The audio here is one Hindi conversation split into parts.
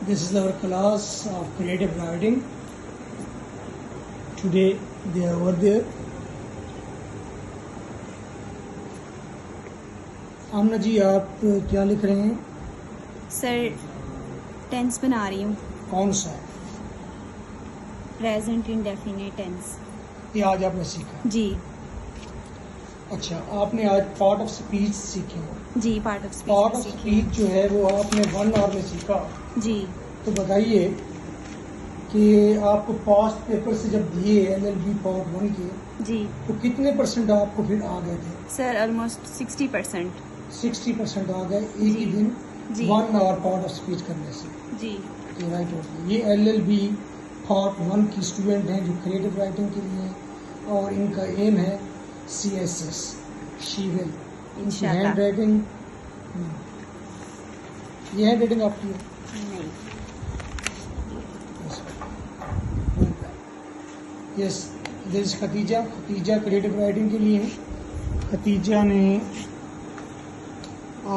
This is our class of creative writing. Today they are over there. आमना जी, आप क्या लिख रहे हैं? सर, टेंस बना रही हूँ। कौन सा? Present indefinite tense. ये आज आपने सीखा? जी। अच्छा, आपने आज पार्ट ऑफ स्पीच सीखी हो? जी, part of part of speech speech जो है वो आपने 1 आवर में सीखा। जी। तो बताइए कि आपको पास्ट पेपर से जब दिए LLB पार्ट 1 के, जी तो कितने परसेंट आपको फिर आ गए थे? Sir, almost 60%। 60% आ गए एक ही दिन जी 1 आवर पार्ट ऑफ स्पीच करने से। जी। ये राइट होती है। ये LLB पार्ट 1 की स्टूडेंट हैं जो क्रिएटिव राइटिंग के लिए हैं, और इनका एम है CSS शीवेल। इंशाल्लाह। हैंड राइटिंग, ये हैंड राइटिंग आपकी है? नहीं। Yes, this Khatija. Khatija creative writing के लिए है। खतीजा ने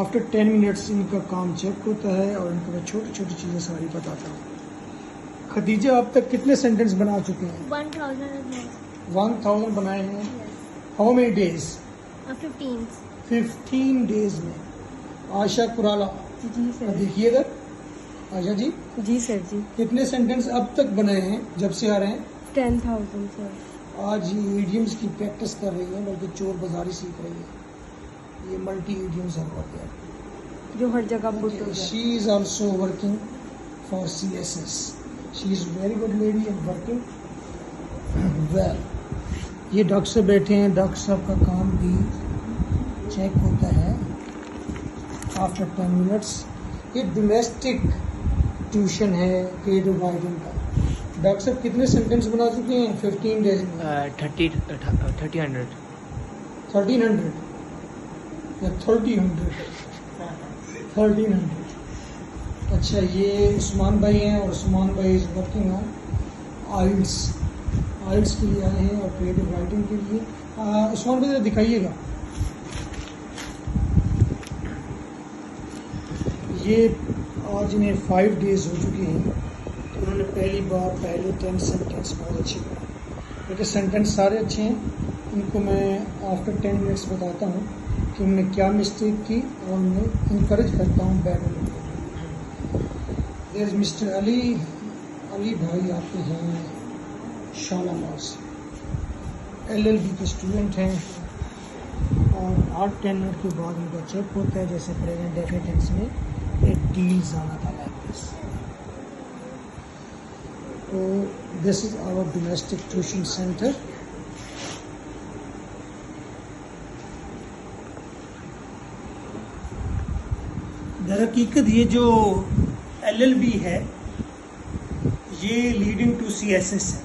आफ्टर 10 मिनट्स इनका काम चेक होता है और इनको मैं छोटी छोटी चीज़ें सारी बताता हूँ। खतीजा, अब तक कितने सेंटेंस बना चुके हैं? 1000 बनाए हैं। How many days? 15 डेज में। आशा कुराला, जी सर। देखिए इधर। आशा जी, जी सर। जी कितने सेंटेंस अब तक बनाए हैं जब से आ रहे हैं? 10,000 सर। आज ये इडियम्स की प्रैक्टिस कर रही है, बल्कि चोर बाजारी सीख रही है। ये मल्टी इडियम्स है बहुत है जो हर जगह पुट हो जाए। She is also working for CSS। She is very good lady and working well. ये डॉक्टर साहब बैठे हैं। डॉक्टर साहब का काम भी चेक होता है आफ्टर 10 मिनट्स। ये डोमेस्टिक ट्यूशन है क्रिएटिव राइटिंग का। डॉक्टर साहब कितने सेंटेंस बना चुके हैं 15 डेज में? 1300 या 1300। अच्छा, ये उस्मान भाई हैं और उस्मान भाई इज वर्किंग ऑन आइल्स के लिए आए हैं और क्रिएटिव राइटिंग के लिए। उस्मान भाई दिखाइएगा। ये आज इन्हें 5 डेज हो चुके हैं। तो उन्होंने पहली बार पहले 10 सेंटेंस बहुत अच्छे बनाए, क्योंकि सेंटेंस सारे अच्छे हैं। इनको मैं आफ्टर 10 मिनट्स बताता हूँ कि उन्होंने क्या मिस्टेक की और उन्हें इंकरेज करता हूँ बैड को। देयर इज मिस्टर अली भाई आते हैं शालामार से। LLB के स्टूडेंट हैं और 8-10 मिनट के बाद उनका चेक होता है, जैसे प्रेजेंट डेफिनेट टेंस में it deals on it like this. So this is our domestic tuition center. दरअकीकत ये जो LLB है ये लीडिंग टू CSS है।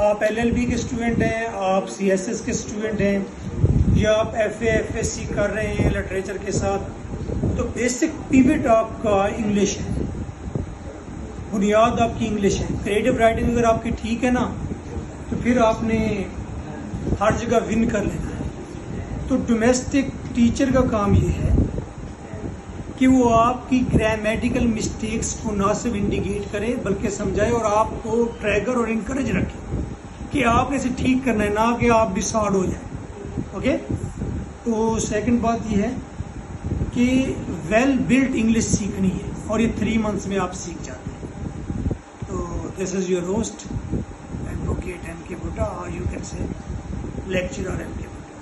आप LLB के स्टूडेंट हैं, आप CSS के स्टूडेंट हैं, या आप FA FSC कर रहे हैं लिटरेचर के साथ, तो बेसिक पिवट आपका इंग्लिश है, बुनियाद आपकी इंग्लिश है। क्रिएटिव राइटिंग अगर आपकी ठीक है ना, तो फिर आपने हर जगह विन कर लेना है। तो डोमेस्टिक टीचर का काम ये है कि वो आपकी ग्रामेटिकल मिस्टेक्स को ना सिर्फ इंडिकेट करे बल्कि समझाए और आपको ट्रैगर और इनकरेज रखे कि आपने इसे ठीक करना है, ना कि आप डिसऑर्ड हो जाए। ओके। तो सेकंड बात ये है कि वेल बिल्ट इंग्लिश सीखनी है, और ये 3 मंथ्स में आप सीख जाते हैं। तो this is your host advocate MK Bhutta, और you can say lecturer MK Bhutta।